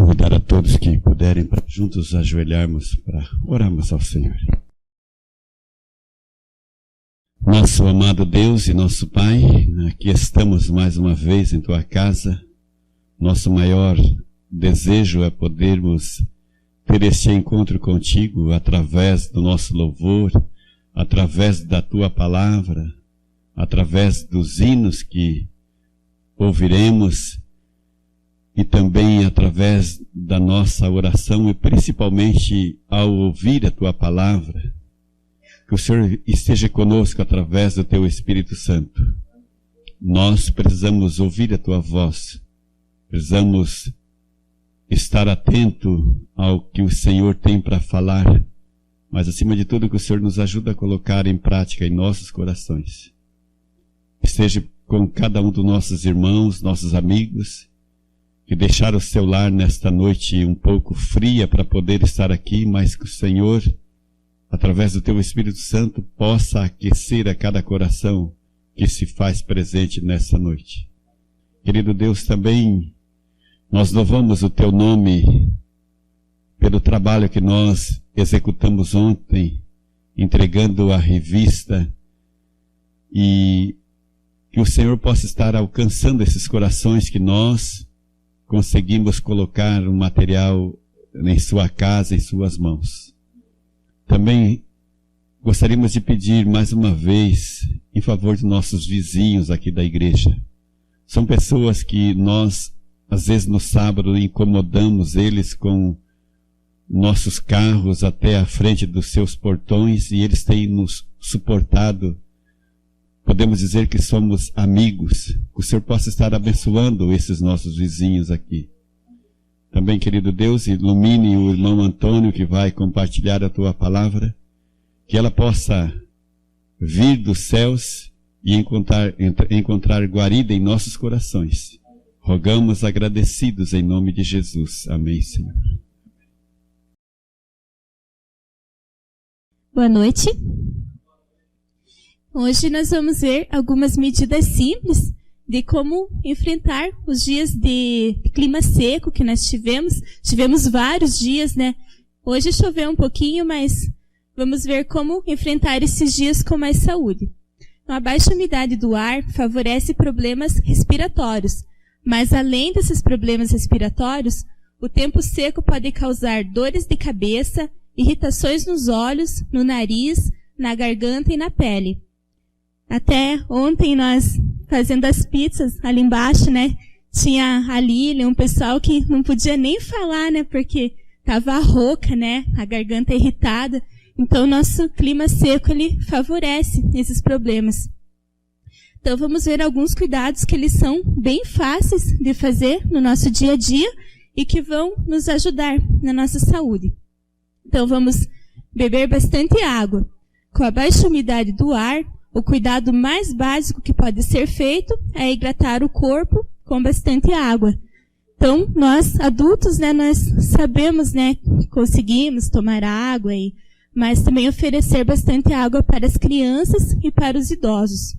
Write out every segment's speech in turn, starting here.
Convidar a todos que puderem para juntos ajoelharmos para orarmos ao Senhor. Nosso amado Deus e nosso Pai, aqui estamos mais uma vez em Tua casa. Nosso maior desejo é podermos ter este encontro contigo através do nosso louvor, através da Tua palavra, através dos hinos que ouviremos e também através da nossa oração e principalmente ao ouvir a Tua palavra. Que o Senhor esteja conosco através do Teu Espírito Santo. Nós precisamos ouvir a Tua voz, precisamos estar atento ao que o Senhor tem para falar, mas acima de tudo que o Senhor nos ajuda a colocar em prática em nossos corações. Esteja com cada um dos nossos irmãos, nossos amigos, que deixaram o seu lar nesta noite um pouco fria para poder estar aqui, mas que o Senhor, através do Teu Espírito Santo, possa aquecer a cada coração que se faz presente nessa noite. Querido Deus, também nós louvamos o Teu nome pelo trabalho que nós executamos ontem, entregando a revista, e que o Senhor possa estar alcançando esses corações que nós conseguimos colocar um material em sua casa, em suas mãos. Também gostaríamos de pedir mais uma vez em favor de nossos vizinhos aqui da igreja. São pessoas que nós, às vezes no sábado, incomodamos eles com nossos carros até a frente dos seus portões e eles têm nos suportado. Podemos dizer que somos amigos. Que o Senhor possa estar abençoando esses nossos vizinhos aqui. Também, querido Deus, ilumine o irmão Antônio que vai compartilhar a Tua palavra, que ela possa vir dos céus e encontrar guarida em nossos corações. Rogamos agradecidos em nome de Jesus. Amém, Senhor. Boa noite. Hoje nós vamos ver algumas medidas simples de como enfrentar os dias de clima seco que nós tivemos. Tivemos vários dias, né? Hoje choveu um pouquinho, mas vamos ver como enfrentar esses dias com mais saúde. Então, a baixa umidade do ar favorece problemas respiratórios, mas além desses problemas respiratórios, o tempo seco pode causar dores de cabeça, irritações nos olhos, no nariz, na garganta e na pele. Até ontem nós, fazendo as pizzas ali embaixo, né, tinha a Lília, um pessoal que não podia nem falar, né, porque estava rouca, né, a garganta irritada. Então, nosso clima seco, ele favorece esses problemas. Então, vamos ver alguns cuidados que eles são bem fáceis de fazer no nosso dia a dia e que vão nos ajudar na nossa saúde. Então, vamos beber bastante água. Com a baixa umidade do ar, o cuidado mais básico que pode ser feito é hidratar o corpo com bastante água. Então, nós adultos, né, nós sabemos, né, conseguimos tomar água, mas também oferecer bastante água para as crianças e para os idosos.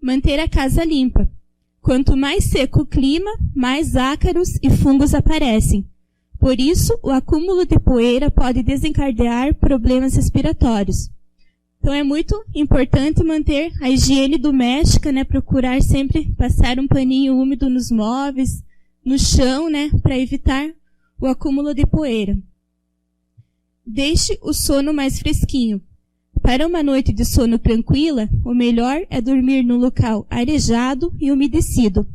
Manter a casa limpa. Quanto mais seco o clima, mais ácaros e fungos aparecem. Por isso, o acúmulo de poeira pode desencadear problemas respiratórios. Então, é muito importante manter a higiene doméstica, né? Procurar sempre passar um paninho úmido nos móveis, no chão, né? Para evitar o acúmulo de poeira. Deixe o sono mais fresquinho. Para uma noite de sono tranquila, o melhor é dormir num local arejado e umedecido.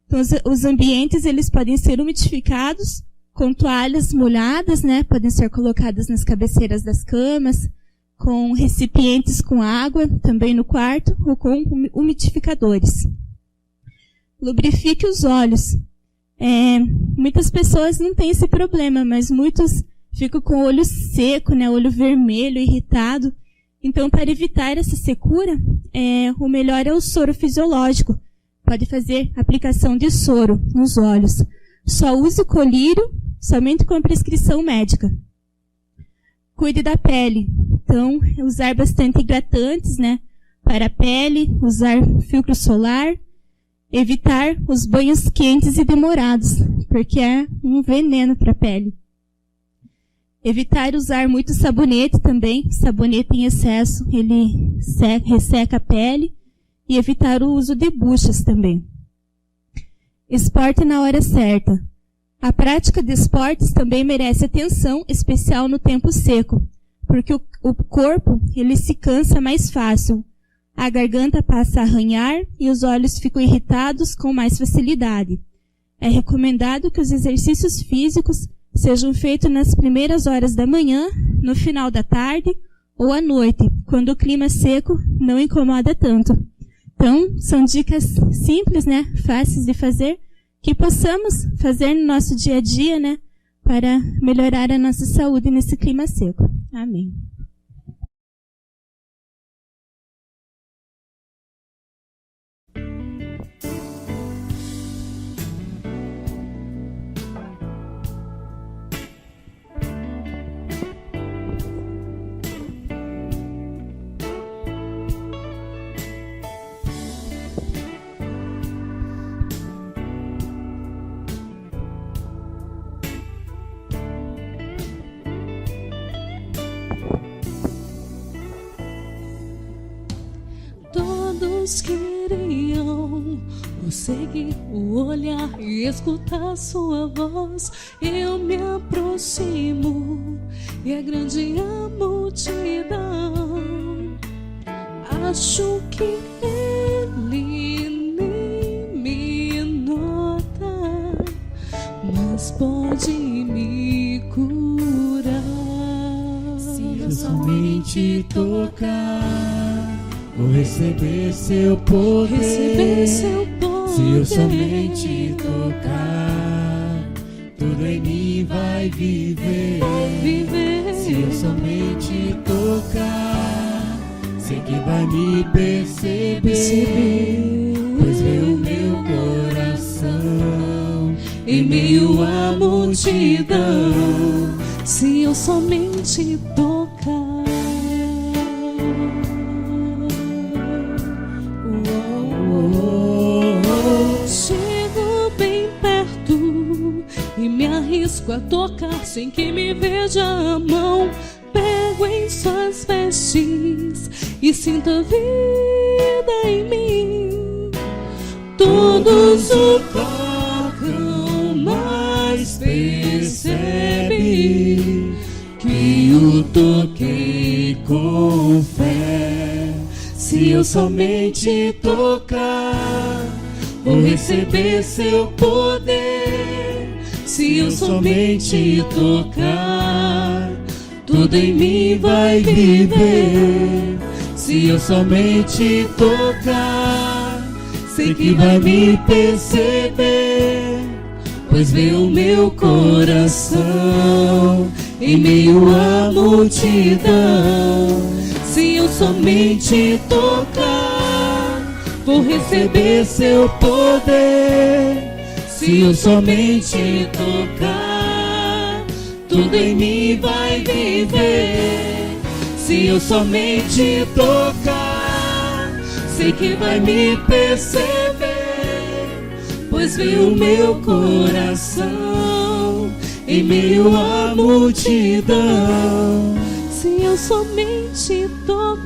Então, os ambientes eles podem ser umidificados com toalhas molhadas, né? Podem ser colocadas nas cabeceiras das camas, com recipientes com água, também no quarto, ou com umidificadores. Lubrifique os olhos. Muitas pessoas não têm esse problema, mas muitos ficam com o olho seco, né, olho vermelho, irritado. Então, para evitar essa secura, o melhor é o soro fisiológico. Pode fazer aplicação de soro nos olhos. Só use o colírio somente com prescrição médica. Cuide da pele. Então, usar bastante hidratantes, né, para a pele, usar filtro solar. Evitar os banhos quentes e demorados, porque é um veneno para a pele. Evitar usar muito sabonete também. Sabonete em excesso, ele resseca a pele. E evitar o uso de buchas também. Esporte na hora certa. A prática de esportes também merece atenção especial no tempo seco, porque o corpo ele se cansa mais fácil. A garganta passa a arranhar e os olhos ficam irritados com mais facilidade. É recomendado que os exercícios físicos sejam feitos nas primeiras horas da manhã, no final da tarde ou à noite, quando o clima seco não incomoda tanto. Então, são dicas simples, né, fáceis de fazer, que possamos fazer no nosso dia a dia, né, para melhorar a nossa saúde nesse clima seco. Amém. Todos queriam prosseguir o olhar e escutar sua voz. Eu me aproximo e é grande a multidão. Acho que ele nem me nota, mas pode me curar. Se eu somente tocar, vou receber seu poder. Se eu somente tocar, tudo em mim vai viver. Se eu somente tocar, sei que vai me perceber, pois vê o meu coração em meio à multidão. Se eu somente tocar, chego bem perto e me arrisco a tocar sem que me veja a mão. Pego em suas vestes e sinto a vida em mim. Todos o tocam, mas percebe que o toquei com fé. Se eu somente tocar, vou receber seu poder. Se eu somente tocar, tudo em mim vai viver. Se eu somente tocar, sei que vai me perceber, pois vê o meu coração em meio à multidão. Se eu somente tocar, vou receber seu poder. Se eu somente tocar, tudo em mim vai viver. Se eu somente tocar, sei que vai me perceber, pois vê o meu coração em meio à multidão. Se eu somente tocar,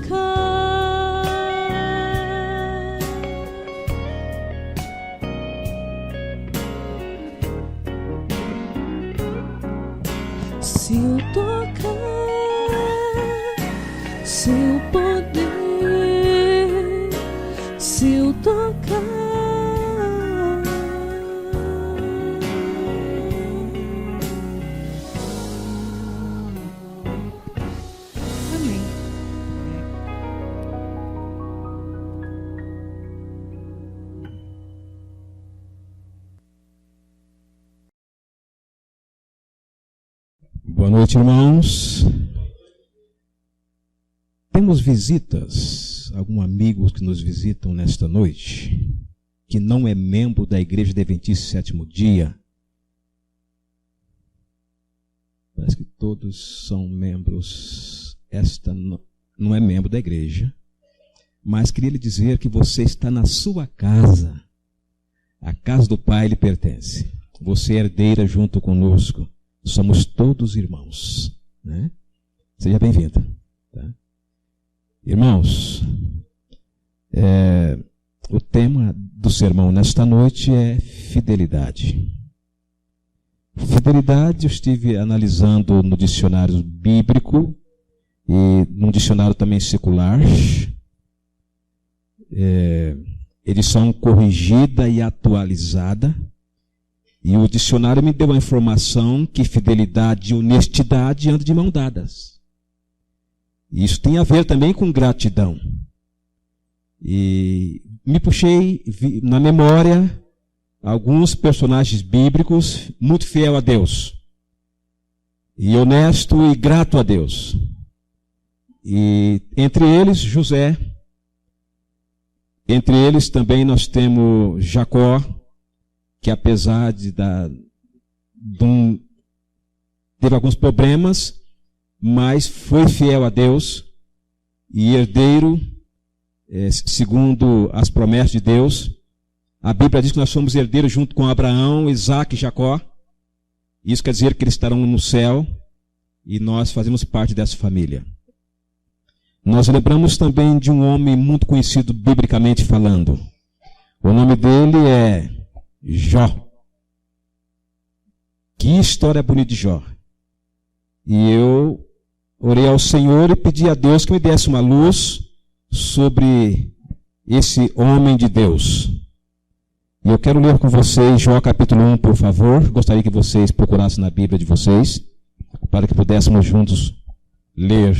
se eu tocar seu poder, se eu tocar, amém. Boa noite, irmãos. Temos visitas, alguns amigos que nos visitam nesta noite, que não é membro da Igreja Adventista Sétimo Dia. Parece que todos são membros. Esta não é membro da igreja, mas queria lhe dizer que você está na sua casa, A casa do Pai lhe pertence. Você é herdeira junto conosco. Somos todos irmãos, né? Seja bem-vinda. Tá? Irmãos, o tema do sermão nesta noite é fidelidade. Fidelidade eu estive analisando no dicionário bíblico e num dicionário também secular. Edição corrigida e atualizada. E o dicionário me deu a informação que fidelidade e honestidade andam de mão dadas. Isso tem a ver também com gratidão. E me puxei na memória alguns personagens bíblicos muito fiel a Deus. E honesto e grato a Deus. E entre eles, José. Entre eles também nós temos Jacó, que apesar teve alguns problemas, mas foi fiel a Deus e herdeiro, segundo as promessas de Deus. A Bíblia diz que nós somos herdeiros junto com Abraão, Isaac e Jacó. Isso quer dizer que eles estarão no céu e nós fazemos parte dessa família. Nós lembramos também de um homem muito conhecido biblicamente falando. O nome dele é Jó. Que história bonita de Jó. E eu orei ao Senhor e pedi a Deus que me desse uma luz sobre esse homem de Deus. E eu quero ler com vocês Jó capítulo 1, por favor. Gostaria que vocês procurassem na Bíblia de vocês, para que pudéssemos juntos ler.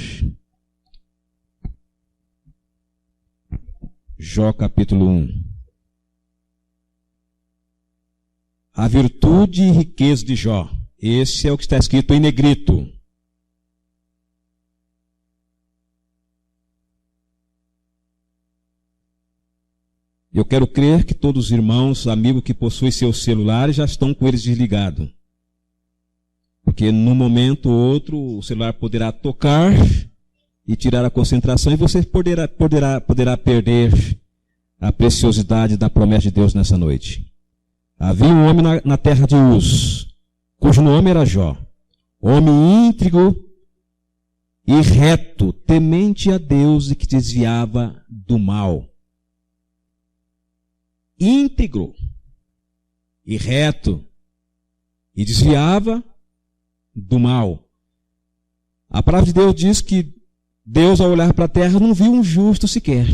Jó capítulo 1. A virtude e riqueza de Jó. Esse é o que está escrito em negrito. Eu quero crer que todos os irmãos, amigos que possuem seus celulares já estão com eles desligados. Porque num momento ou outro o celular poderá tocar e tirar a concentração e você poderá perder a preciosidade da promessa de Deus nessa noite. Havia um homem na terra de Uz, cujo nome era Jó, homem íntegro e reto, temente a Deus e que desviava do mal. Íntegro e reto e desviava do mal. A palavra de Deus diz que Deus, ao olhar para a terra, não viu um justo sequer.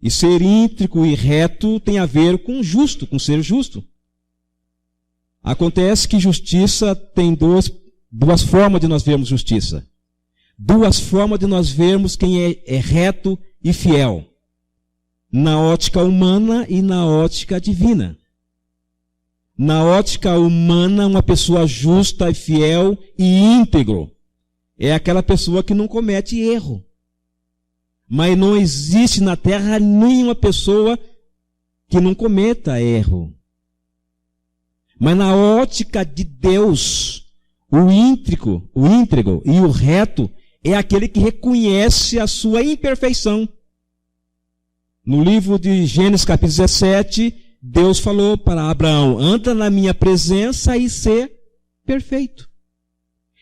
E ser íntegro e reto tem a ver com justo, com ser justo. Acontece que justiça tem duas formas de nós vermos justiça. Duas formas de nós vermos quem é reto e fiel. Na ótica humana e na ótica divina. Na ótica humana, uma pessoa justa e fiel e íntegro é aquela pessoa que não comete erro. Mas não existe na terra nenhuma pessoa que não cometa erro. Mas na ótica de Deus, o íntegro e o reto é aquele que reconhece a sua imperfeição. No livro de Gênesis capítulo 17, Deus falou para Abraão: anda na minha presença e ser perfeito.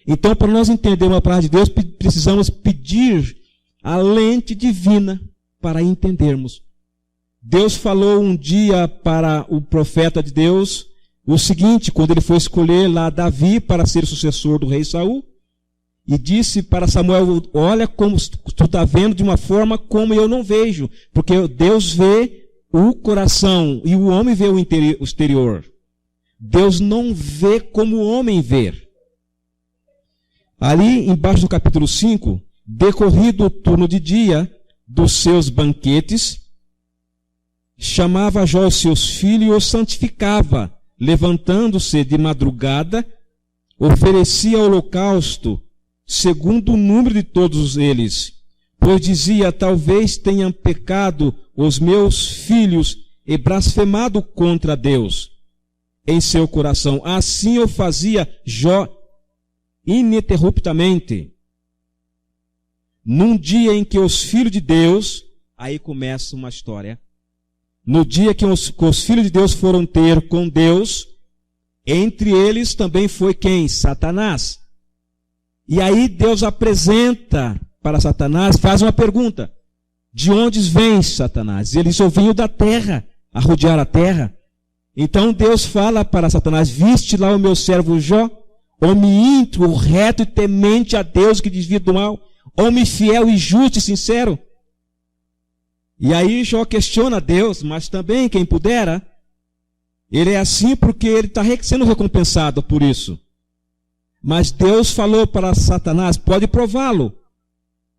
Então, para nós entendermos a palavra de Deus, precisamos pedir a lente divina para entendermos. Deus falou um dia para o profeta de Deus o seguinte, quando ele foi escolher lá Davi para ser o sucessor do rei Saul, e disse para Samuel: olha como tu está vendo de uma forma como eu não vejo, porque Deus vê o coração e o homem vê o exterior. Deus não vê como o homem vê. Ali embaixo do capítulo 5, decorrido o turno de dia dos seus banquetes, chamava Jó os seus filhos e os santificava, levantando-se de madrugada, oferecia holocausto, segundo o número de todos eles, pois dizia: talvez tenham pecado os meus filhos e blasfemado contra Deus em seu coração. Assim eu fazia Jó ininterruptamente. Num dia em que os filhos de Deus, aí começa uma história, no dia que os filhos de Deus foram ter com Deus, entre eles também foi quem? Satanás. E aí Deus apresenta para Satanás, faz uma pergunta: de onde vens, Satanás? Ele disse: eu venho da terra, a rodear a terra. Então Deus fala para Satanás: viste lá o meu servo Jó, homem íntegro, reto e temente a Deus, que desvia do mal, homem fiel e justo e sincero. E aí Jó questiona Deus, mas também, quem pudera, ele é assim porque ele está sendo recompensado por isso. Mas Deus falou para Satanás: pode prová-lo,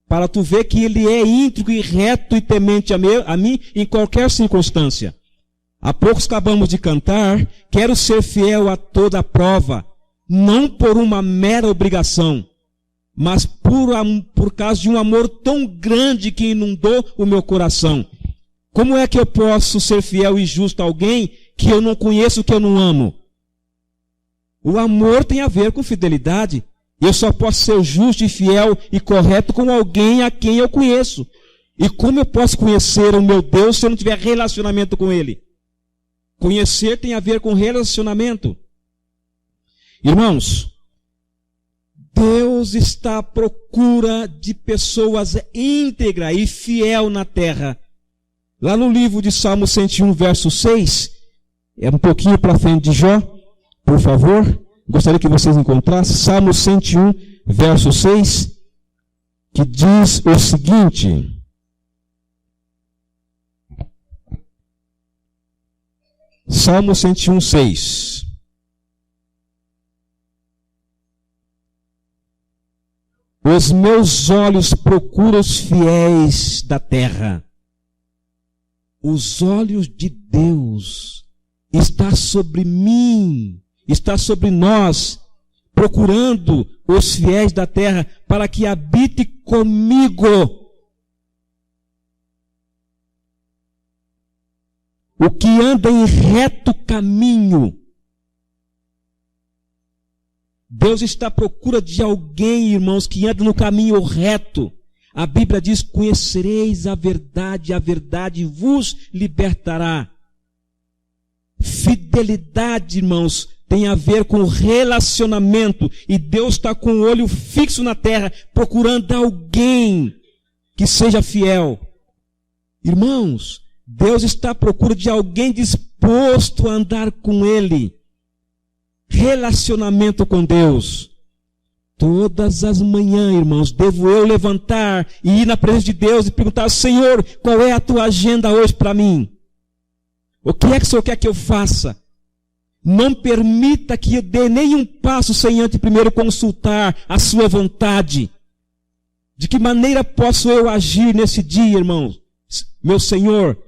para tu ver que ele é íntegro e reto e temente a mim em qualquer circunstância. Há poucos acabamos de cantar: quero ser fiel a toda a prova, não por uma mera obrigação, mas por causa de um amor tão grande que inundou o meu coração. Como é que eu posso ser fiel e justo a alguém que eu não conheço, que eu não amo? O amor tem a ver com fidelidade. Eu só posso ser justo e fiel e correto com alguém a quem eu conheço. E como eu posso conhecer o meu Deus se eu não tiver relacionamento com Ele? Conhecer tem a ver com relacionamento. Irmãos, Deus está à procura de pessoas íntegras e fiel na terra. Lá no livro de Salmo 101, verso 6, é um pouquinho para frente de Jó, por favor, gostaria que vocês encontrassem, Salmo 101, verso 6, que diz o seguinte: Salmo 101, 6. Os meus olhos procuram os fiéis da terra. Os olhos de Deus está sobre mim, está sobre nós, procurando os fiéis da terra para que habite comigo. O que anda em reto caminho. Deus está à procura de alguém, irmãos, que anda no caminho reto. A Bíblia diz: conhecereis a verdade vos libertará. Fidelidade, irmãos, tem a ver com relacionamento. E Deus está com o olho fixo na terra, procurando alguém que seja fiel. Irmãos, Deus está à procura de alguém disposto a andar com Ele. Relacionamento com Deus. Todas as manhãs, irmãos, devo eu levantar e ir na presença de Deus e perguntar: Senhor, qual é a tua agenda hoje para mim? O que é que o Senhor quer que eu faça? Não permita que eu dê nenhum passo sem antes primeiro consultar a sua vontade. De que maneira posso eu agir nesse dia, irmãos? Meu Senhor,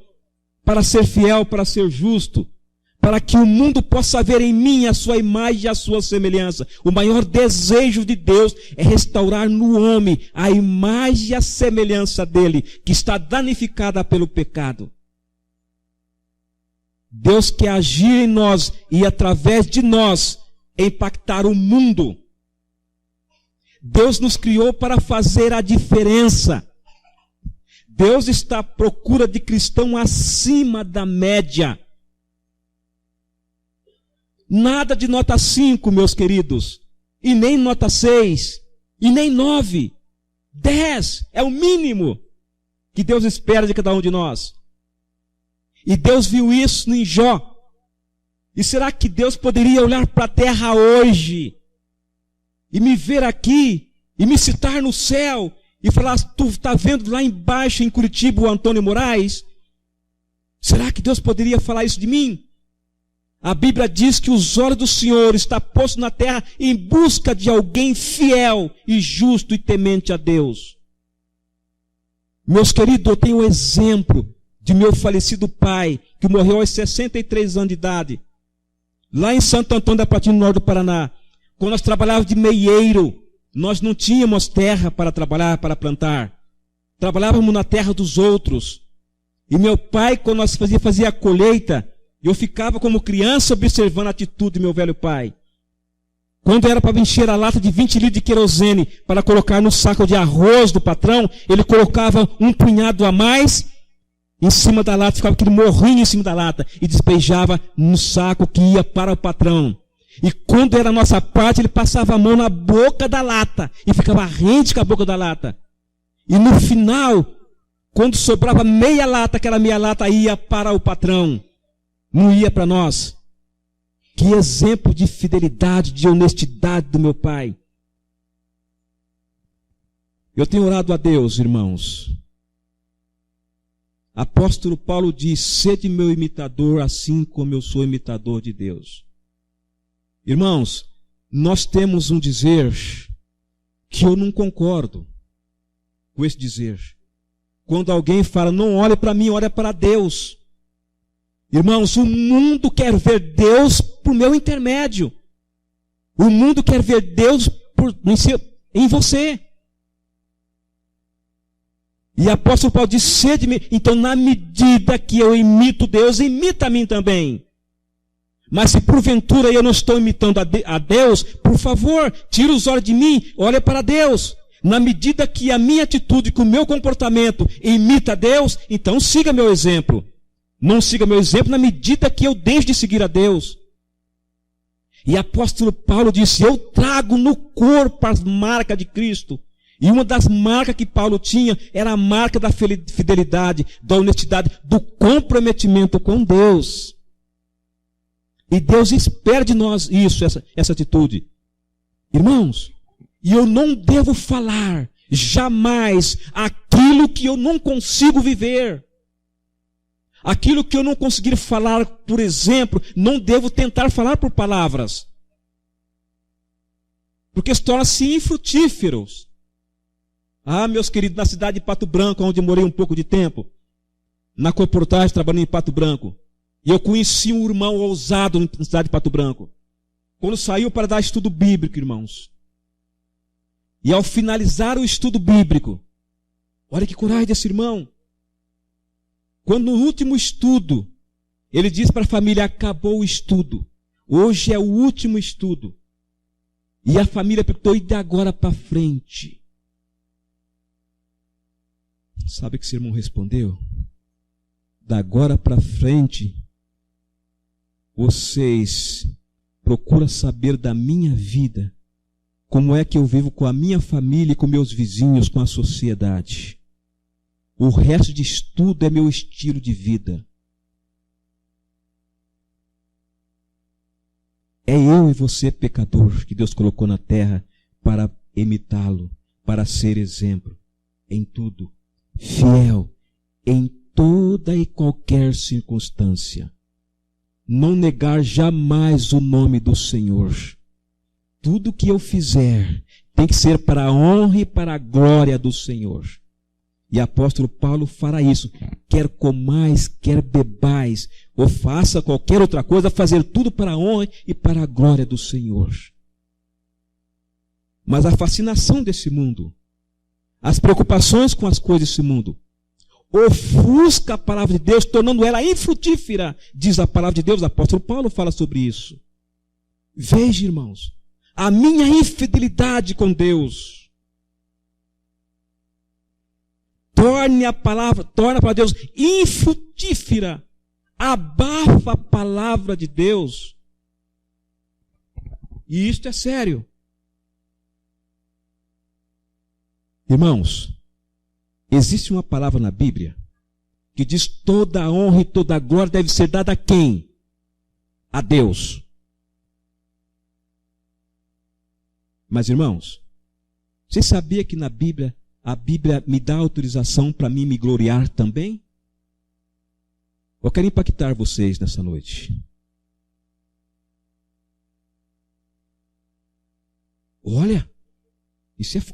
para ser fiel, para ser justo, para que o mundo possa ver em mim a sua imagem e a sua semelhança. O maior desejo de Deus é restaurar no homem a imagem e a semelhança dele, que está danificada pelo pecado. Deus quer agir em nós e através de nós impactar o mundo. Deus nos criou para fazer a diferença. Deus está à procura de cristão acima da média. Nada de nota 5, meus queridos, e nem nota 6, e nem 9, 10, é o mínimo que Deus espera de cada um de nós. E Deus viu isso em Jó. E será que Deus poderia olhar para a terra hoje, e me ver aqui, e me citar no céu, e falar: tu está vendo lá embaixo em Curitiba o Antônio Moraes? Será que Deus poderia falar isso de mim? A Bíblia diz que os olhos do Senhor estão postos na terra em busca de alguém fiel e justo e temente a Deus. Meus queridos, eu tenho um exemplo de meu falecido pai, que morreu aos 63 anos de idade, lá em Santo Antônio da Platina, no norte do Paraná. Quando nós trabalhávamos de meieiro, nós não tínhamos terra para trabalhar, para plantar. Trabalhávamos na terra dos outros. E meu pai, quando nós fazia a colheita, eu ficava como criança observando a atitude do meu velho pai. Quando era para encher a lata de 20 litros de querosene para colocar no saco de arroz do patrão, ele colocava um punhado a mais em cima da lata, ficava aquele morrinho em cima da lata e despejava no saco que ia para o patrão. E quando era a nossa parte, ele passava a mão na boca da lata e ficava rente com a boca da lata. E no final, quando sobrava meia lata, aquela meia lata ia para o patrão, não ia para nós. Que exemplo de fidelidade, de honestidade do meu pai. Eu tenho orado a Deus, irmãos. Apóstolo Paulo diz: sede meu imitador, assim como eu sou imitador de Deus. Irmãos, nós temos um dizer que eu não concordo com esse dizer. Quando alguém fala, não olhe para mim, olha para Deus. Irmãos, o mundo quer ver Deus por meu intermédio. O mundo quer ver Deus em você. E apóstolo Paulo diz: sede-me. Então, na medida que eu imito Deus, imita a mim também. Mas se porventura eu não estou imitando a Deus, por favor, tira os olhos de mim, olha para Deus. Na medida que a minha atitude, que o meu comportamento imita a Deus, então siga meu exemplo. Não siga meu exemplo na medida que eu deixo de seguir a Deus. E apóstolo Paulo disse: eu trago no corpo as marcas de Cristo. E uma das marcas que Paulo tinha era a marca da fidelidade, da honestidade, do comprometimento com Deus. E Deus espera de nós isso, essa atitude. Irmãos, e eu não devo falar jamais aquilo que eu não consigo viver. Aquilo que eu não conseguir falar, por exemplo, não devo tentar falar por palavras. Porque se torna-se infrutíferos. Ah, meus queridos, na cidade de Pato Branco, onde eu morei um pouco de tempo, na comportagem, trabalhando em Pato Branco, e eu conheci um irmão ousado na cidade de Pato Branco. Quando saiu para dar estudo bíblico, irmãos. E ao finalizar o estudo bíblico, olha que coragem desse irmão. Quando no último estudo, ele disse para a família: acabou o estudo. Hoje é o último estudo. E a família perguntou: e de agora para frente? Sabe o que esse irmão respondeu? Da agora para frente, vocês procuram saber da minha vida, como é que eu vivo com a minha família, com meus vizinhos, com a sociedade. O resto de estudo é meu estilo de vida. É eu e você, pecador, que Deus colocou na terra para imitá-lo, para ser exemplo em tudo. Fiel em toda e qualquer circunstância. Não negar jamais o nome do Senhor. Tudo que eu fizer tem que ser para a honra e para a glória do Senhor. E apóstolo Paulo fará isso. Quer comais, quer bebais, ou faça qualquer outra coisa, fazer tudo para a honra e para a glória do Senhor. Mas a fascinação desse mundo, as preocupações com as coisas desse mundo, ofusca a palavra de Deus, tornando ela infrutífera, diz a palavra de Deus. O apóstolo Paulo fala sobre isso. Veja, irmãos, a minha infidelidade com Deus torna a palavra de Deus infrutífera, abafa a palavra de Deus. E isto é sério. Irmãos, existe uma palavra na Bíblia que diz: toda a honra e toda a glória deve ser dada a quem? A Deus. Mas, irmãos, você sabia que na Bíblia, a Bíblia me dá autorização para mim me gloriar também? Eu quero impactar vocês nessa noite. Olha,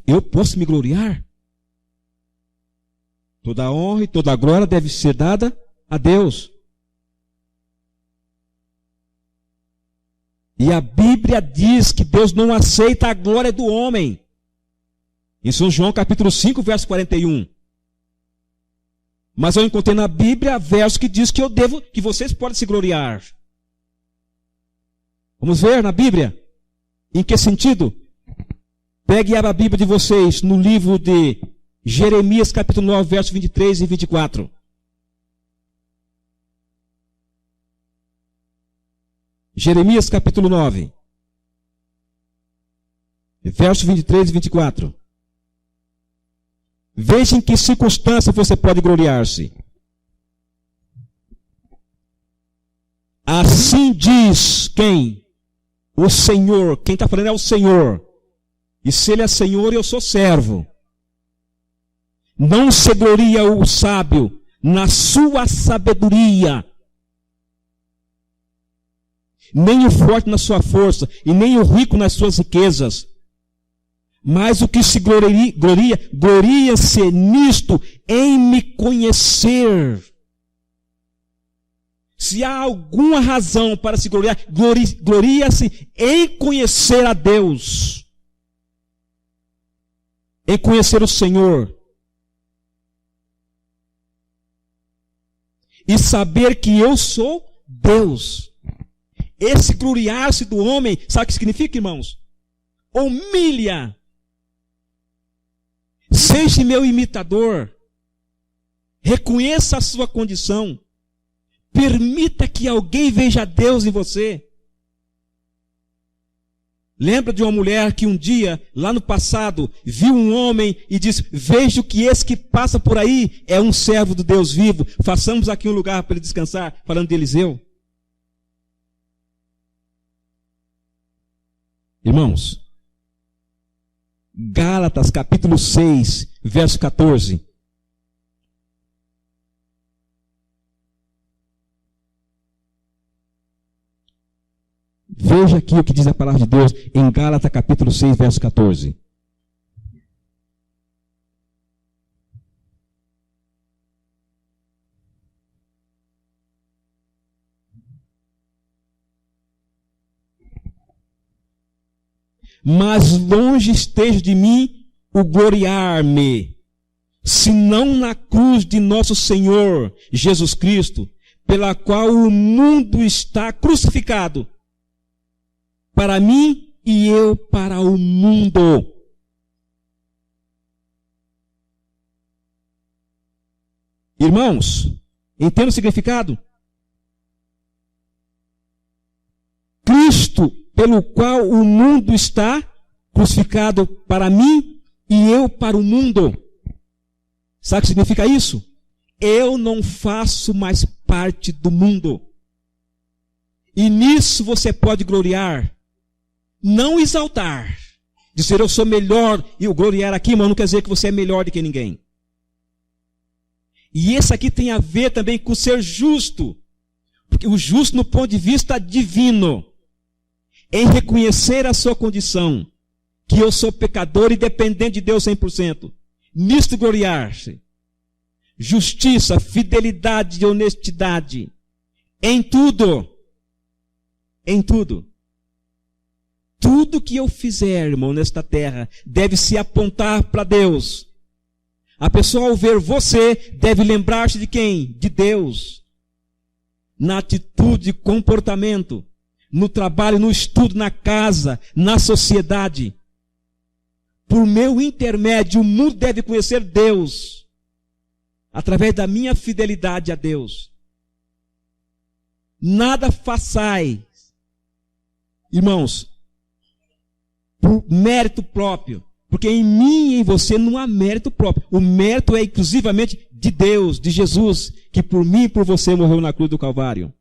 eu posso me gloriar? Toda a honra e toda a glória deve ser dada a Deus. E a Bíblia diz que Deus não aceita a glória do homem. Em São João capítulo 5, verso 41. Mas eu encontrei na Bíblia verso que diz que vocês podem se gloriar. Vamos ver na Bíblia. Em que sentido? Pegue a Bíblia de vocês no livro de Jeremias capítulo 9, verso 23 e 24. Jeremias capítulo 9. Versos 23 e 24. Veja em que circunstância você pode gloriar-se. Assim diz quem? O Senhor. Quem está falando é o Senhor. E se Ele é Senhor, eu sou servo. Não se gloria o sábio na sua sabedoria, nem o forte na sua força, e nem o rico nas suas riquezas. Mas o que se gloria-se nisto, em me conhecer. Se há alguma razão para se gloriar, gloria-se em conhecer a Deus, em conhecer o Senhor, e saber que eu sou Deus. Esse gloriar-se do homem, sabe o que significa, irmãos? Humilha. Seja meu imitador. Reconheça a sua condição. Permita que alguém veja Deus em você. Lembra de uma mulher que um dia, lá no passado, viu um homem e disse: vejo que esse que passa por aí é um servo do Deus vivo. Façamos aqui um lugar para ele descansar, falando de Eliseu. Irmãos, Gálatas capítulo 6, verso 14. Veja aqui o que diz a palavra de Deus em Gálatas capítulo 6, verso 14. Mas longe esteja de mim o gloriar-me, senão na cruz de nosso Senhor Jesus Cristo, pela qual o mundo está crucificado, para mim e eu para o mundo. Irmãos, entenda o significado? Cristo, pelo qual o mundo está crucificado, para mim e eu para o mundo. Sabe o que significa isso? Eu não faço mais parte do mundo. E nisso você pode gloriar. Não exaltar. Dizer eu sou melhor. E o gloriar aqui, irmão, não quer dizer que você é melhor do que ninguém. E esse aqui tem a ver também com ser justo. Porque o justo no ponto de vista divino. Em reconhecer a sua condição. Que eu sou pecador e dependente de Deus 100%. Nisto gloriar-se. Justiça, fidelidade e honestidade. Em tudo. Em tudo. Tudo que eu fizer, irmão, nesta terra, deve se apontar para Deus. A pessoa, ao ver você, deve lembrar-se de quem? De Deus. Na atitude, comportamento, no trabalho, no estudo, na casa, na sociedade. Por meu intermédio, o mundo deve conhecer Deus. Através da minha fidelidade a Deus. Nada façais, irmãos, por mérito próprio. Porque em mim e em você não há mérito próprio. O mérito é exclusivamente de Deus, de Jesus, que por mim e por você morreu na cruz do Calvário.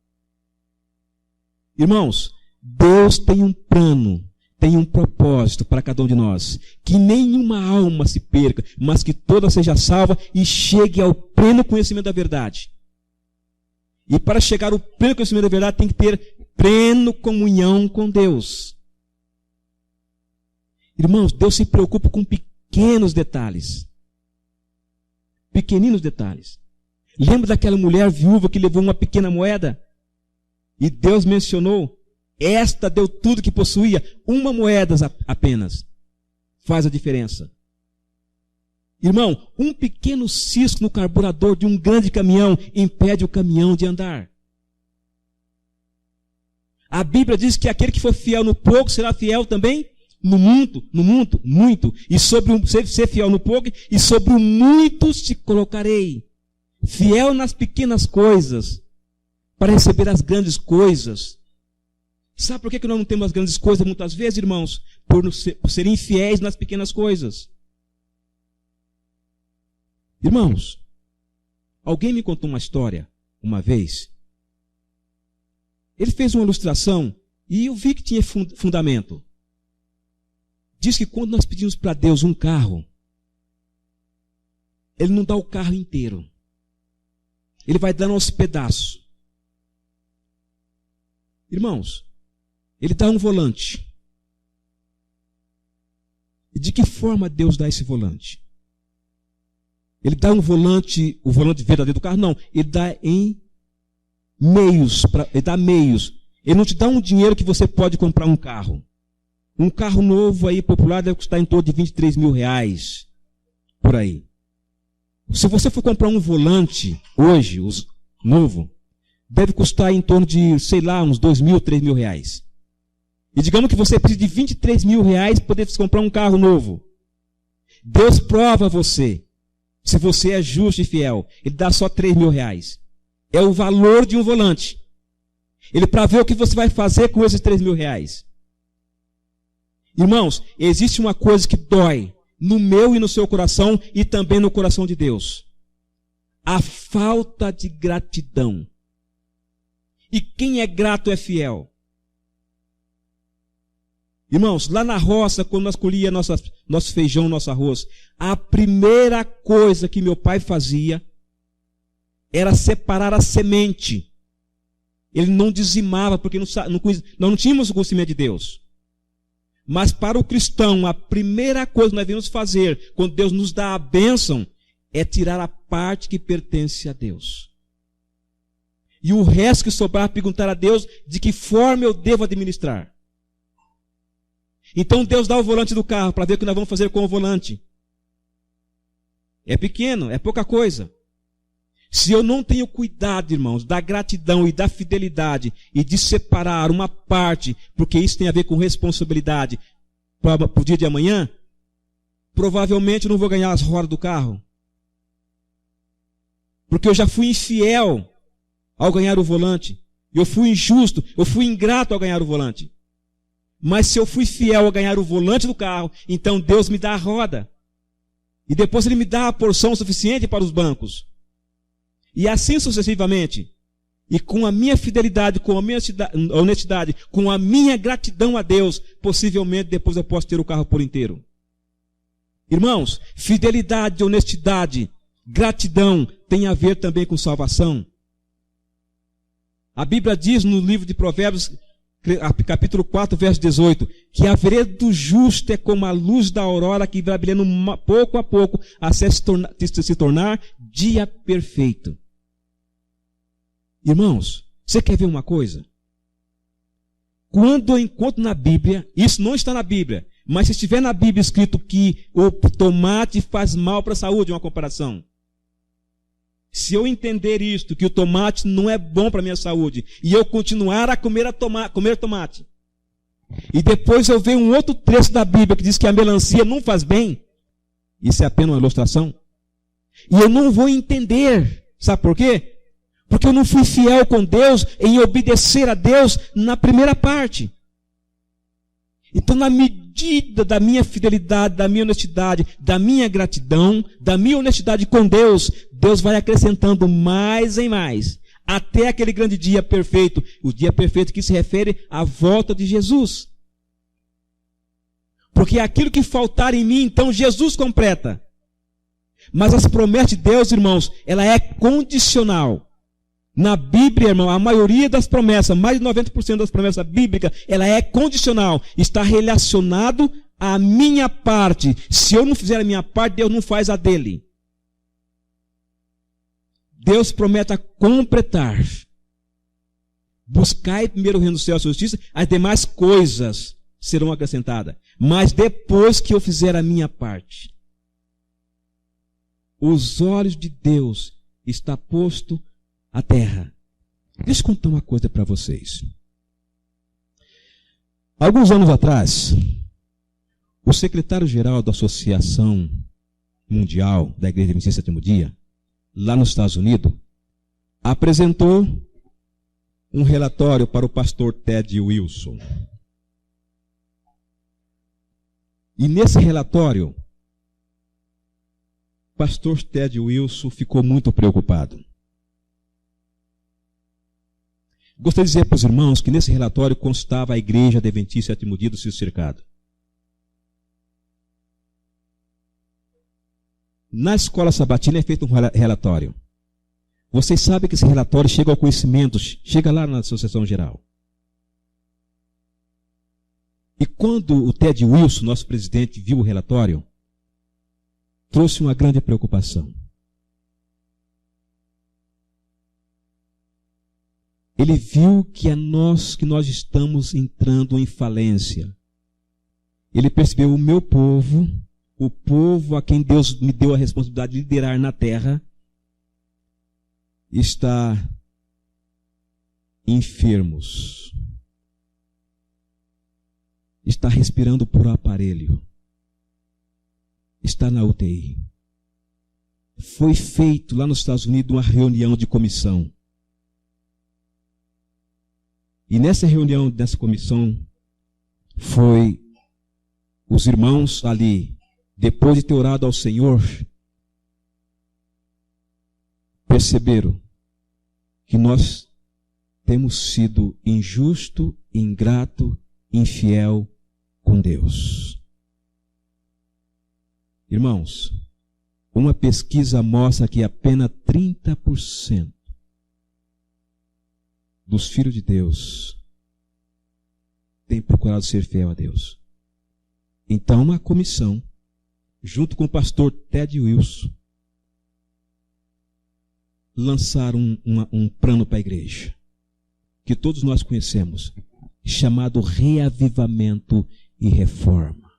Irmãos, Deus tem um plano, tem um propósito para cada um de nós. Que nenhuma alma se perca, mas que toda seja salva e chegue ao pleno conhecimento da verdade. E para chegar ao pleno conhecimento da verdade tem que ter plena comunhão com Deus. Irmãos, Deus se preocupa com pequenos detalhes. Pequeninos detalhes. Lembra daquela mulher viúva que levou uma pequena moeda? E Deus mencionou, esta deu tudo que possuía, uma moeda apenas. Faz a diferença. Irmão, um pequeno cisco no carburador de um grande caminhão impede o caminhão de andar. A Bíblia diz que aquele que for fiel no pouco será fiel também no muito. E sobre ser fiel no pouco, e sobre o muito te colocarei. Fiel nas pequenas coisas, para receber as grandes coisas. Sabe por que nós não temos as grandes coisas muitas vezes, irmãos? Por serem infiéis nas pequenas coisas. Irmãos, alguém me contou uma história uma vez. Ele fez uma ilustração e eu vi que tinha fundamento. Diz que quando nós pedimos para Deus um carro, Ele não dá o carro inteiro. Ele vai dando aos pedaços. Irmãos, Ele dá um volante. E de que forma Deus dá esse volante? Ele dá um volante, o volante verdadeiro do carro? Não, Ele dá em meios. Ele dá meios. Ele não te dá um dinheiro que você pode comprar um carro. Um carro novo aí, popular, deve custar em torno de 23 mil reais. Por aí. Se você for comprar um volante hoje, novo, deve custar em torno de, sei lá, uns 2 mil, 3 mil reais. E digamos que você precisa de 23 mil reais para poder comprar um carro novo. Deus prova você. Se você é justo e fiel, Ele dá só 3 mil reais. É o valor de um volante. Ele para ver o que você vai fazer com esses 3 mil reais. Irmãos, existe uma coisa que dói no meu e no seu coração e também no coração de Deus. A falta de gratidão. E quem é grato é fiel. Irmãos, lá na roça, quando nós colhíamos nosso feijão, nosso arroz, a primeira coisa que meu pai fazia era separar a semente. Ele não dizimava, porque nós não tínhamos o conhecimento de Deus. Mas para o cristão, a primeira coisa que nós devemos fazer, quando Deus nos dá a bênção, é tirar a parte que pertence a Deus. E o resto que sobrar, perguntar a Deus de que forma eu devo administrar. Então Deus dá o volante do carro para ver o que nós vamos fazer com o volante. É pequeno, é pouca coisa. Se eu não tenho cuidado, irmãos, da gratidão e da fidelidade e de separar uma parte, porque isso tem a ver com responsabilidade para o dia de amanhã, provavelmente eu não vou ganhar as rodas do carro. Porque eu já fui infiel ao ganhar o volante. Eu fui injusto, eu fui ingrato ao ganhar o volante. Mas se eu fui fiel a ganhar o volante do carro, então Deus me dá a roda. E depois Ele me dá a porção suficiente para os bancos. E assim sucessivamente. E com a minha fidelidade, com a minha honestidade, com a minha gratidão a Deus, possivelmente depois eu posso ter o carro por inteiro. Irmãos, fidelidade, honestidade, gratidão tem a ver também com salvação. A Bíblia diz no livro de Provérbios, capítulo 4, verso 18, que a vereda do justo é como a luz da aurora que vai brilhando pouco a pouco até se tornar dia perfeito. Irmãos, você quer ver uma coisa? Quando eu encontro na Bíblia, isso não está na Bíblia, mas se estiver na Bíblia escrito que o tomate faz mal para a saúde, uma comparação. Se eu entender isto, que o tomate não é bom para a minha saúde, e eu continuar a comer tomate, e depois eu ver um outro trecho da Bíblia que diz que a melancia não faz bem, isso é apenas uma ilustração, e eu não vou entender, sabe por quê? Porque eu não fui fiel com Deus em obedecer a Deus na primeira parte. Então, na medida da minha fidelidade, da minha honestidade, da minha gratidão, da minha honestidade com Deus, Deus vai acrescentando mais e mais, até aquele grande dia perfeito, o dia perfeito que se refere à volta de Jesus. Porque aquilo que faltar em mim, então Jesus completa. Mas as promessas de Deus, irmãos, ela é condicional. Na Bíblia, irmão, a maioria das promessas, mais de 90% das promessas bíblicas, ela é condicional. Está relacionado à minha parte. Se eu não fizer a minha parte, Deus não faz a dele. Deus promete a completar. Buscai primeiro o reino dos céus e a justiça, as demais coisas serão acrescentadas. Mas depois que eu fizer a minha parte, os olhos de Deus estão postos à terra. Deixa eu contar uma coisa para vocês. Alguns anos atrás, o secretário-geral da Associação Mundial da Igreja Adventista do Sétimo Dia, lá nos Estados Unidos, apresentou um relatório para o pastor Ted Wilson. E nesse relatório, o pastor Ted Wilson ficou muito preocupado. Gostaria de dizer para os irmãos que nesse relatório constava a Igreja Adventista Sétimo Dia do Círculo Cercado. Na escola sabatina é feito um relatório. Vocês sabem que esse relatório chega ao conhecimento, chega lá na Associação Geral. E quando o Ted Wilson, nosso presidente, viu o relatório, trouxe uma grande preocupação. Ele viu que nós estamos entrando em falência. Ele percebeu o meu povo, o povo a quem Deus me deu a responsabilidade de liderar na terra, está enfermos. Está respirando por aparelho. Está na UTI. Foi feito lá nos Estados Unidos uma reunião de comissão. E nessa reunião, nessa comissão, foi os irmãos ali, depois de ter orado ao Senhor, perceberam que nós temos sido injusto, ingrato, infiel com Deus. Irmãos, uma pesquisa mostra que apenas 30% dos filhos de Deus têm procurado ser fiel a Deus. Então, uma comissão, junto com o pastor Ted Wilson, lançaram um plano para a igreja, que todos nós conhecemos, chamado reavivamento e reforma.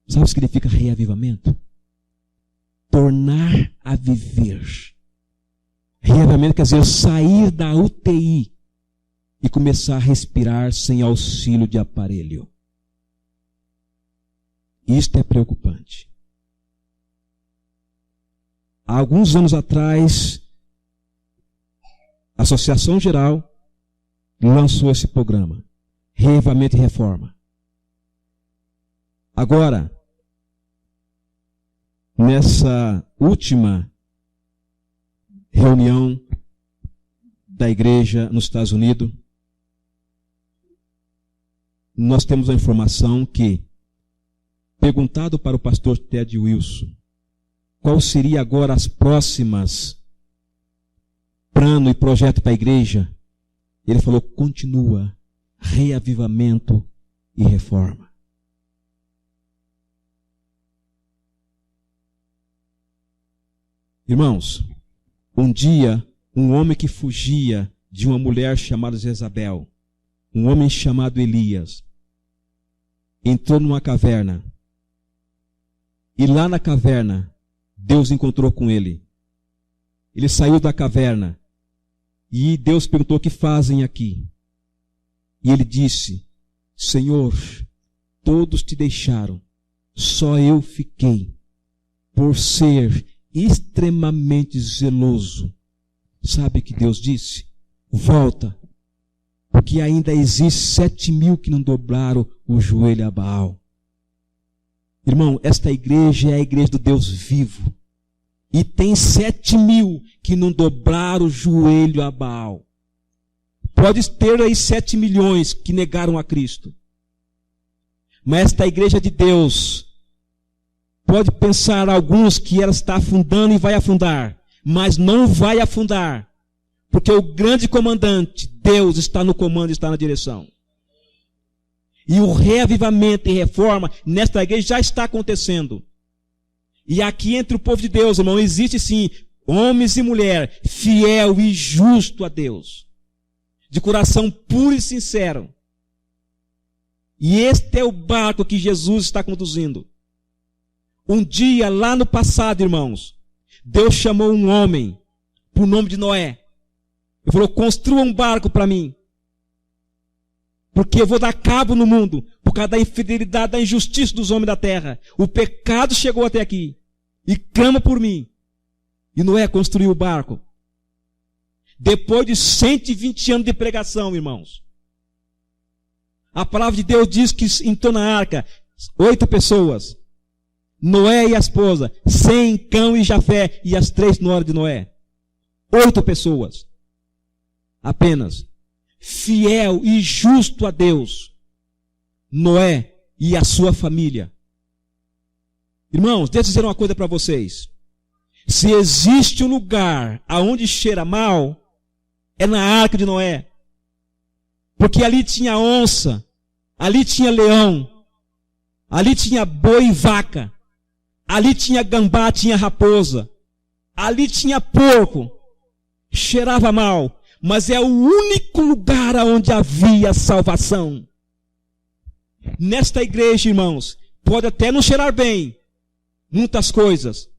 Sabe o que significa reavivamento? Tornar a viver. Reavivamento quer dizer sair da UTI e começar a respirar sem auxílio de aparelho. Isto é preocupante. Há alguns anos atrás, a Associação Geral lançou esse programa, Reavivamento e Reforma. Agora, nessa última reunião da igreja nos Estados Unidos, nós temos a informação que, perguntado para o pastor Ted Wilson, qual seria agora as próximas plano e projeto para a igreja, ele falou, continua, reavivamento e reforma. Irmãos, um dia, um homem que fugia de uma mulher chamada Jezabel, um homem chamado Elias, entrou numa caverna. E lá na caverna, Deus encontrou com ele. Ele saiu da caverna. E Deus perguntou, o que fazem aqui? E ele disse, Senhor, todos te deixaram, só eu fiquei, por ser extremamente zeloso. Sabe o que Deus disse? Volta, porque ainda existe 7.000 que não dobraram o joelho a Baal. Irmão, esta igreja é a igreja do Deus vivo. E tem 7.000 que não dobraram o joelho a Baal. Pode ter aí 7 milhões que negaram a Cristo. Mas esta igreja de Deus, pode pensar alguns que ela está afundando e vai afundar. Mas não vai afundar. Porque o grande comandante, Deus, está no comando, está na direção. E o reavivamento e reforma nesta igreja já está acontecendo. E aqui entre o povo de Deus, irmão, existe sim homens e mulher fiel e justo a Deus, de coração puro e sincero. E este é o barco que Jesus está conduzindo. Um dia, lá no passado, irmãos, Deus chamou um homem por nome de Noé. Ele falou, construa um barco para mim. Porque eu vou dar cabo no mundo, por causa da infidelidade, da injustiça dos homens da terra. O pecado chegou até aqui. E clama por mim. E Noé construiu o barco. Depois de 120 anos de pregação, irmãos. A palavra de Deus diz que entrou na arca 8 pessoas. Noé e a esposa, Sem, Cão e Jafé, e as 3 noras de Noé. 8 pessoas. Apenas. Fiel e justo a Deus. Noé e a sua família. Irmãos, deixa eu dizer uma coisa para vocês. Se existe um lugar aonde cheira mal, é na arca de Noé. Porque ali tinha onça, ali tinha leão, ali tinha boi e vaca, ali tinha gambá, tinha raposa, ali tinha porco. Cheirava mal, mas é o único lugar onde havia salvação. Nesta igreja, irmãos, pode até não cheirar bem, muitas coisas,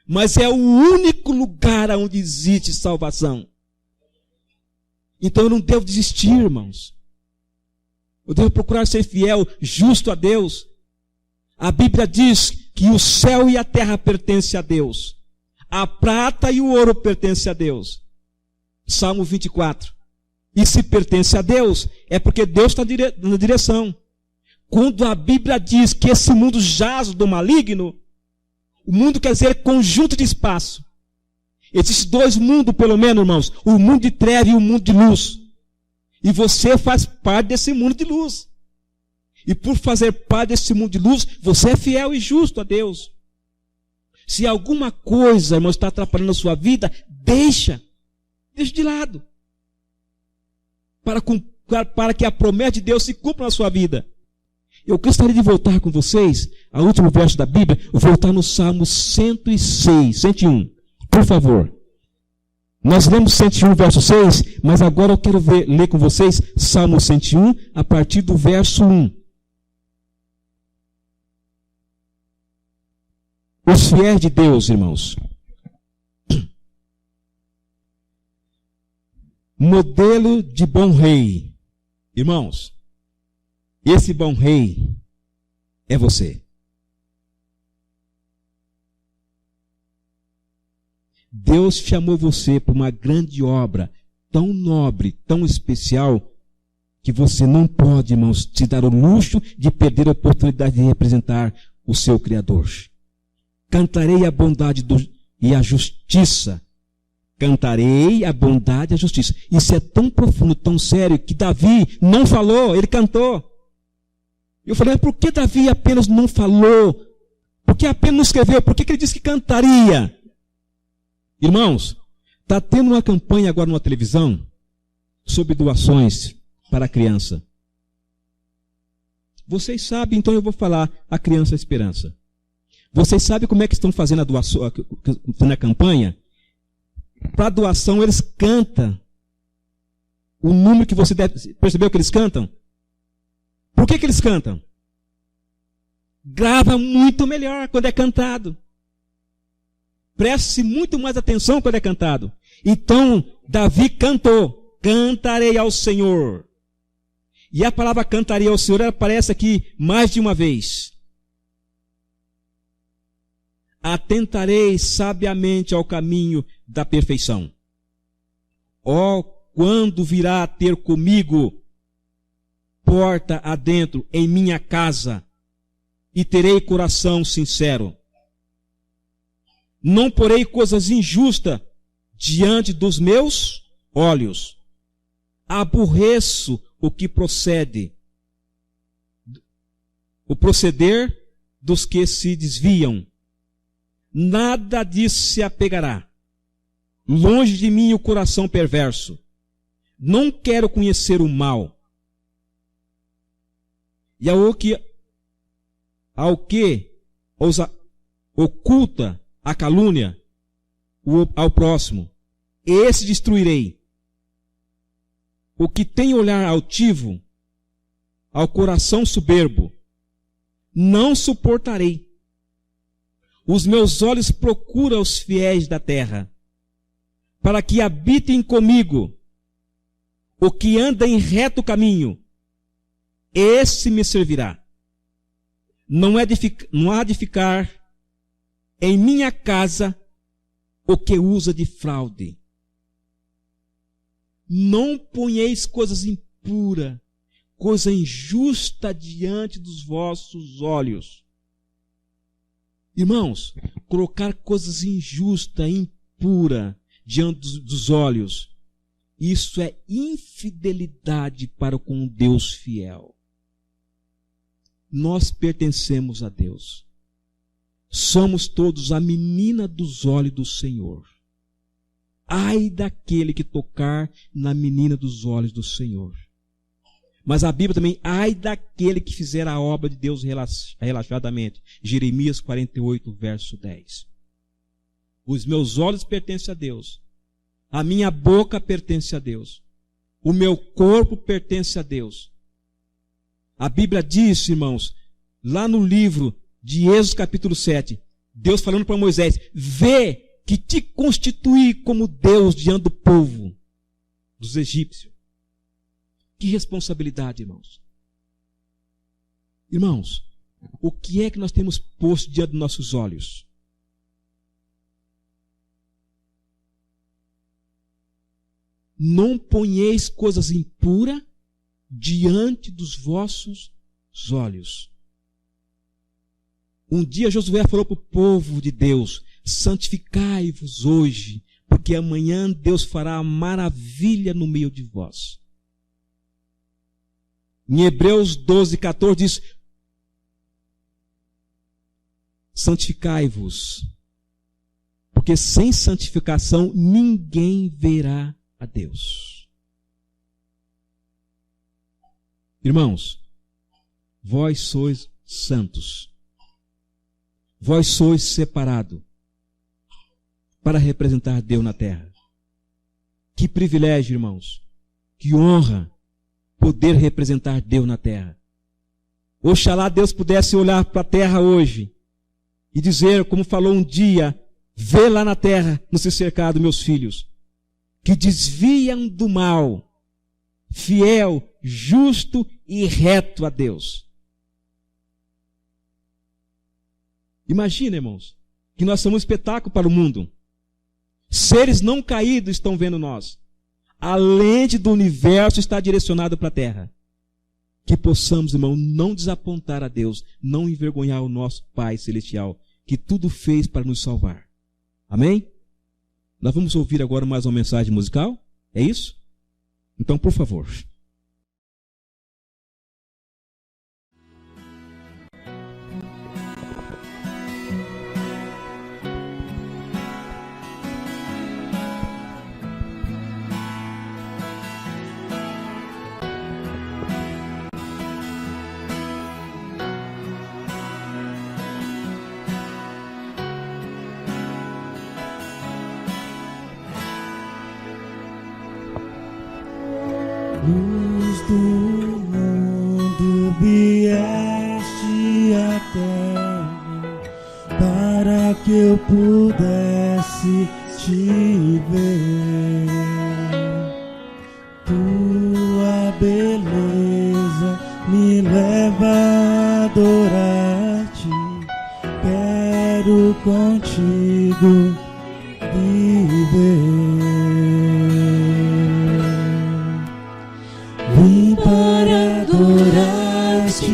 mas é o único lugar onde existe salvação. Então eu não devo desistir, irmãos. Eu devo procurar ser fiel, justo a Deus. A Bíblia diz que o céu e a terra pertencem a Deus. A prata e o ouro pertencem a Deus. Salmo 24. E se pertence a Deus, é porque Deus está na direção. Quando a Bíblia diz que esse mundo jaz do maligno, o mundo quer dizer conjunto de espaço. Existem 2 mundos, pelo menos, irmãos. O mundo de treva e o mundo de luz. E você faz parte desse mundo de luz. E por fazer parte desse mundo de luz, você é fiel e justo a Deus. Se alguma coisa, irmão, está atrapalhando a sua vida, deixa de lado. Para que a promessa de Deus se cumpra na sua vida. Eu gostaria de voltar com vocês ao último verso da Bíblia, voltar no Salmo 101. Por favor. Nós lemos 101, verso 6, mas agora eu quero ler com vocês Salmo 101, a partir do verso 1. Os fiéis de Deus, irmãos. Modelo de bom rei. Irmãos, esse bom rei é você. Deus chamou você para uma grande obra, tão nobre, tão especial, que você não pode, irmãos, te dar o luxo de perder a oportunidade de representar o seu Criador. Cantarei a bondade e a justiça. Cantarei a bondade e a justiça. Isso é tão profundo, tão sério, que Davi não falou, ele cantou. Eu falei, por que Davi apenas não falou? Por que apenas não escreveu? Por que ele disse que cantaria? Irmãos, está tendo uma campanha agora numa televisão sobre doações para a criança. Vocês sabem, então eu vou falar a Criança Esperança. Vocês sabem como é que estão fazendo a doação, na campanha? Para a doação eles cantam o número que você deve... Percebeu que eles cantam? Por que eles cantam? Grava muito melhor quando é cantado. Preste muito mais atenção quando é cantado. Então, Davi cantou, cantarei ao Senhor. E a palavra cantarei ao Senhor aparece aqui mais de uma vez. Atentarei sabiamente ao caminho da perfeição. Ó, quando virá a ter comigo, porta adentro em minha casa, e terei coração sincero. Não porei coisas injustas diante dos meus olhos. Aborreço o que procede, o proceder dos que se desviam. Nada disso se apegará. Longe de mim o coração perverso. Não quero conhecer o mal. E ao que oculta a calúnia ao próximo, esse destruirei. O que tem olhar altivo, ao coração soberbo, não suportarei. Os meus olhos procuram os fiéis da terra, para que habitem comigo. O que anda em reto caminho, esse me servirá. Não há de ficar em minha casa o que usa de fraude. não ponheis coisas impuras, coisa injusta diante dos vossos olhos. Irmãos, colocar coisas injustas, impuras diante dos olhos, isso é infidelidade para com Deus fiel. Nós pertencemos a Deus. Somos todos a menina dos olhos do Senhor. Ai daquele que tocar na menina dos olhos do Senhor. Mas a Bíblia também, ai daquele que fizer a obra de Deus relaxadamente. Jeremias 48, verso 10. Os meus olhos pertencem a Deus. A minha boca pertence a Deus. O meu corpo pertence a Deus. A Bíblia diz, irmãos, lá no livro de Êxodo capítulo 7, Deus falando para Moisés, vê que te constituí como Deus diante do povo dos egípcios. Que responsabilidade, irmãos. Irmãos, o que é que nós temos posto diante dos nossos olhos? Não ponheis coisas impuras diante dos vossos olhos. Um dia Josué falou para o povo de Deus, santificai-vos hoje, porque amanhã Deus fará maravilha no meio de vós. Em Hebreus 12, 14 diz, santificai-vos, porque sem santificação ninguém verá a Deus. Irmãos, vós sois santos. Vós sois separados para representar Deus na terra. Que privilégio, irmãos. Que honra poder representar Deus na terra. Oxalá Deus pudesse olhar para a terra hoje e dizer, como falou um dia, vê lá na terra, no seu cercado, meus filhos, que desviam do mal, fiel, justo e reto a Deus. Imagina, irmãos, que nós somos um espetáculo para o mundo. Seres não caídos estão vendo nós. A lente do universo está direcionada para a terra. Que possamos, irmão, não desapontar a Deus, não envergonhar o nosso Pai Celestial, que tudo fez para nos salvar. Amém? Nós vamos ouvir agora mais uma mensagem musical? É isso? Então, por favor. Luz do mundo, vieste à terra para que eu pudesse te ver. Tua beleza me leva a adorar-te. Quero contigo viver. Vim para adorar-te,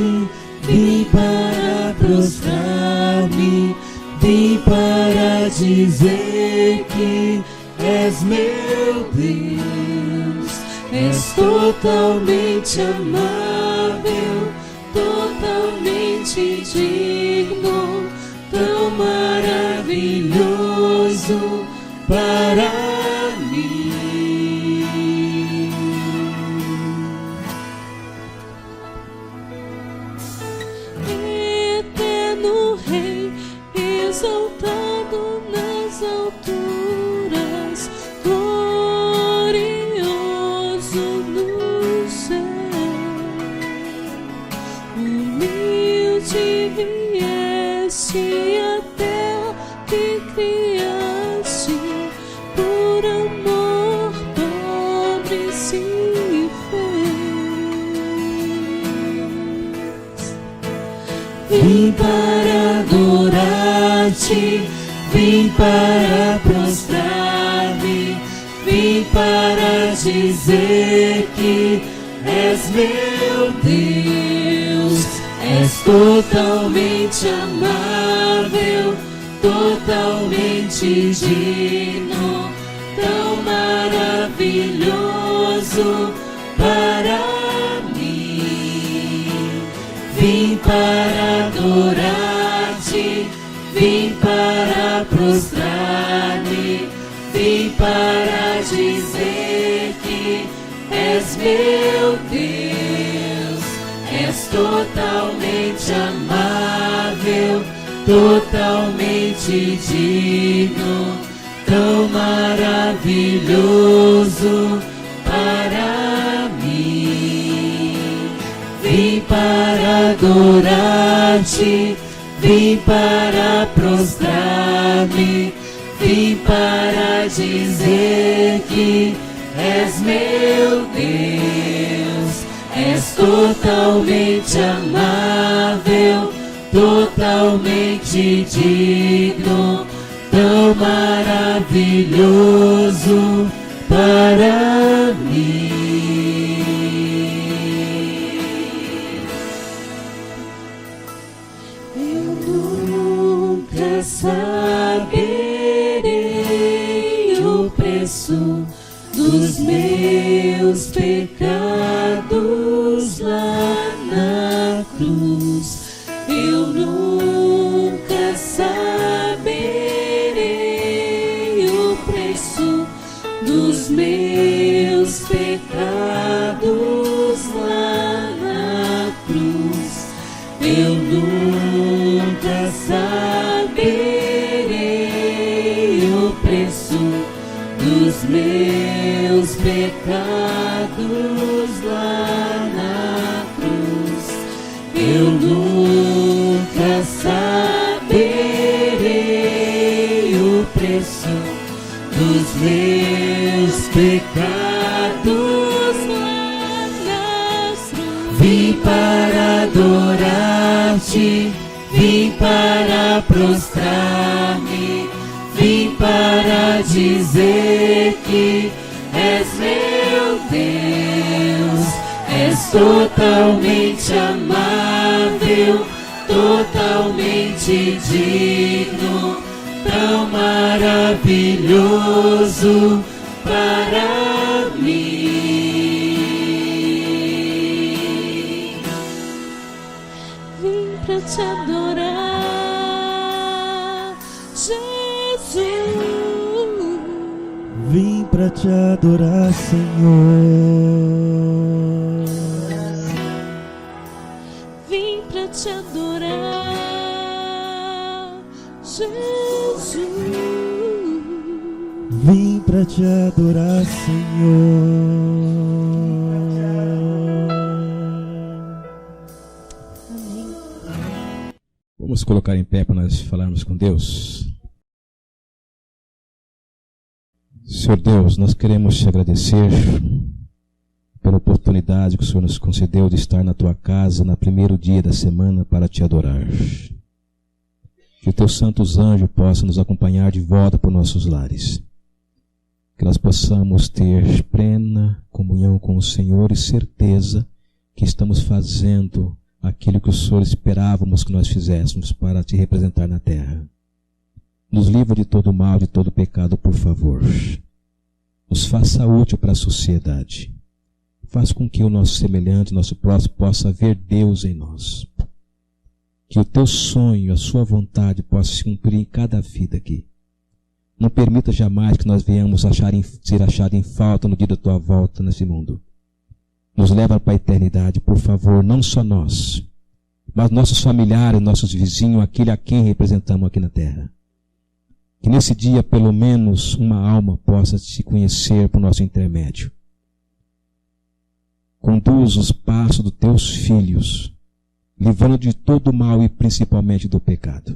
vim para prostrar-me, vim para dizer que és meu Deus. És totalmente amável, totalmente digno, tão maravilhoso para mim. Exaltado nas alturas, glorioso no céu, humilde vieste à terra que criaste, por amor pobre se fez. Vim para adorar-te, vim para prostrar-me, vim para dizer que és meu Deus. És totalmente amável, totalmente digno, tão maravilhoso para mim. Vim para adorar-te, vim para prostrar-me, vim para dizer que és meu Deus. És totalmente amável, totalmente digno, tão maravilhoso para mim. Vim para adorar-te, vim para prostrar-me, vim para dizer que és meu Deus. És totalmente amável, totalmente digno, tão maravilhoso para mim. Eu nunca saberei o preço dos meus pecados lá na cruz. Eu nunca saberei o preço dos meus pecados lá na cruz. Eu nunca saberei o preço dos meus pecados lá na cruz. Eu nunca saberei o preço dos meus pecados lá na cruz. Vim para adorar-te, vim para prostrar-me, vim para dizer que és meu Deus. És totalmente amável, totalmente digno, tão maravilhoso para mim. Vim pra te adorar, Jesus. Vim pra te adorar, Senhor. Vim pra te adorar, Jesus. Vim pra te adorar, Senhor. Amém. Vamos colocar em pé para nós falarmos com Deus. Senhor Deus, nós queremos te agradecer pela oportunidade que o Senhor nos concedeu de estar na tua casa no primeiro dia da semana para te adorar. Que os teus santos anjos possam nos acompanhar de volta para os nossos lares. Que nós possamos ter plena comunhão com o Senhor e certeza que estamos fazendo aquilo que o Senhor esperávamos que nós fizéssemos para te representar na terra. Nos livra de todo mal, de todo pecado, por favor. Nos faça útil para a sociedade. Faz com que o nosso semelhante, nosso próximo, possa ver Deus em nós. Que o teu sonho, a sua vontade possa se cumprir em cada vida aqui. Não permita jamais que nós venhamos ser achados em falta no dia da tua volta nesse mundo. Nos leva para a eternidade, por favor, não só nós, mas nossos familiares, nossos vizinhos, aquele a quem representamos aqui na terra. Que nesse dia, pelo menos, uma alma possa te conhecer por nosso intermédio. Conduz os passos dos teus filhos, livrando de todo o mal e principalmente do pecado.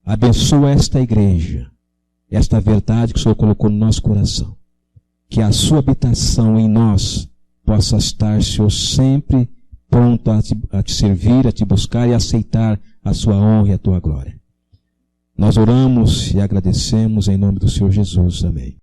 Abençoa esta igreja, esta verdade que o Senhor colocou no nosso coração. Que a sua habitação em nós possa estar, Senhor, sempre pronto a te servir, a te buscar e aceitar a sua honra e a tua glória. Nós oramos e agradecemos em nome do Senhor Jesus. Amém.